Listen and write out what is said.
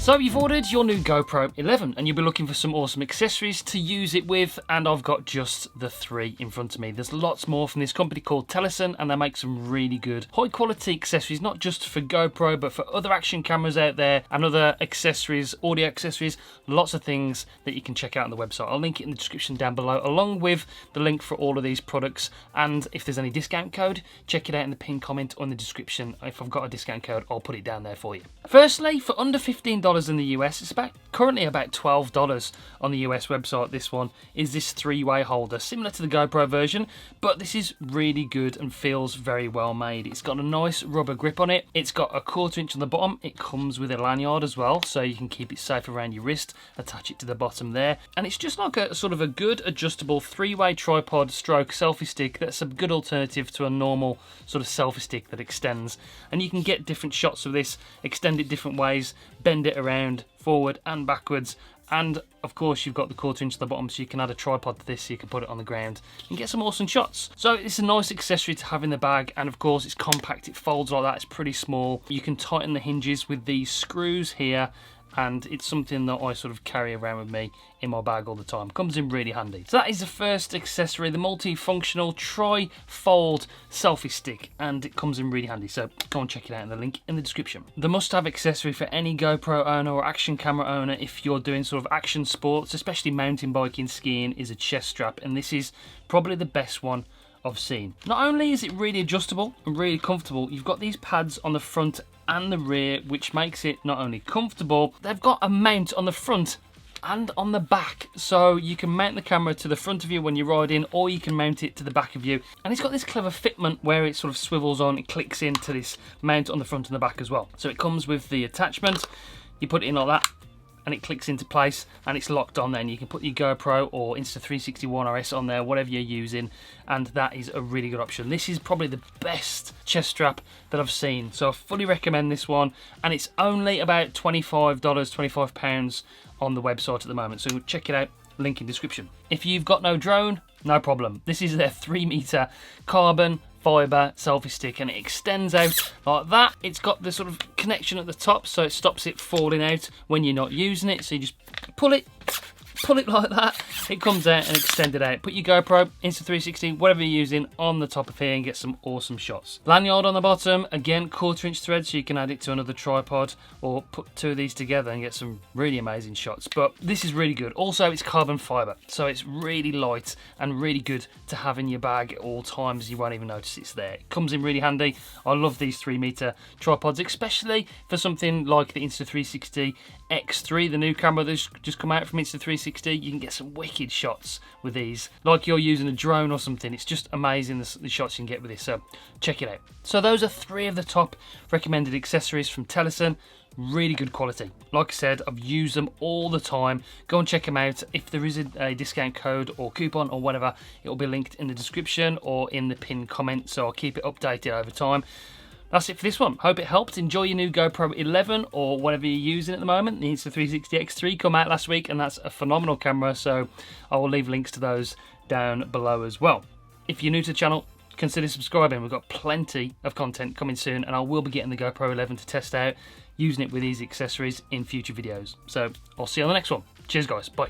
So you've ordered your new GoPro 11 and you'll be looking for some awesome accessories to use it with, and I've got just the 3 in front of me. There's lots more from this company called Teleson, and they make some really good high quality accessories, not just for GoPro but for other action cameras out there and other accessories, audio accessories, lots of things that you can check out on the website. I'll link it in the description down below along with the link for all of these products, and if there's any discount code, check it out in the pinned comment or in the description. If I've got a discount code, I'll put it down there for you. Firstly, for under $15 in the US, it's currently about $12 on the US website. This one is this 3-way holder, similar to the GoPro version, but this is really good and feels very well made. It's got a nice rubber grip on it. It's got a 1/4 inch on the bottom. It comes with a lanyard as well, so you can keep it safe around your wrist. Attach it to the bottom there, and it's just like a sort of a good adjustable 3-way tripod stroke selfie stick that's a good alternative to a normal sort of selfie stick that extends, and you can get different shots of this, extend it different ways, bend it around forward and backwards, and of course you've got the 1/4 inch at the bottom, so you can add a tripod to this so you can put it on the ground and get some awesome shots. So it's a nice accessory to have in the bag, and of course it's compact, it folds like that, it's pretty small. You can tighten the hinges with these screws here, and it's something that I sort of carry around with me in my bag all the time. Comes in really handy. So that is the first accessory, the multi-functional tri-fold selfie stick, and it comes in really handy, so go and check it out in the link in the description. The must-have accessory for any GoPro owner or action camera owner if you're doing sort of action sports, especially mountain biking, skiing, is a chest strap, and this is probably the best one I've seen. Not only is it really adjustable and really comfortable, you've got these pads on the front and the rear, which makes it not only comfortable, they've got a mount on the front and on the back, so you can mount the camera to the front of you when you're riding, or you can mount it to the back of you. And it's got this clever fitment where it sort of swivels on, it clicks into this mount on the front and the back as well. So it comes with the attachment, you put it in like that, and it clicks into place and it's locked on. Then you can put your GoPro or Insta360 One RS on there, whatever you're using, and that is a really good option. This is probably the best chest strap that I've seen, so I fully recommend this one, and it's only about $25, £25 on the website at the moment, so check it out, link in description. If you've got no drone, no problem. This is their 3-meter carbon fiber selfie stick, and it extends out like that. It's got the sort of connection at the top, so it stops it falling out when you're not using it. So you just pull it like that, it comes out and extend it out. Put your GoPro, Insta360, whatever you're using, on the top of here and get some awesome shots. Lanyard on the bottom, again 1/4 inch thread, so you can add it to another tripod or put 2 of these together and get some really amazing shots. But this is really good. Also, it's carbon fiber, so it's really light and really good to have in your bag at all times. You won't even notice it's there. It comes in really handy. I love these 3-meter tripods, especially for something like the Insta360 X3, the new camera that's just come out from Insta360. You can get some wicked shots with these, like you're using a drone or something. It's just amazing the shots you can get with this, so check it out. So those are 3 of the top recommended accessories from Teleson. Really good quality. Like I said, I've used them all the time. Go and check them out. If there is a discount code or coupon or whatever, it will be linked in the description or in the pinned comment, so I'll keep it updated over time. That's it for this one. Hope it helped. Enjoy your new GoPro 11 or whatever you're using at the moment. The Insta360 X3 come out last week, and that's a phenomenal camera, so I will leave links to those down below as well. If you're new to the channel, consider subscribing. We've got plenty of content coming soon, and I will be getting the GoPro 11 to test out, using it with these accessories in future videos. So I'll see you on the next one. Cheers guys, bye.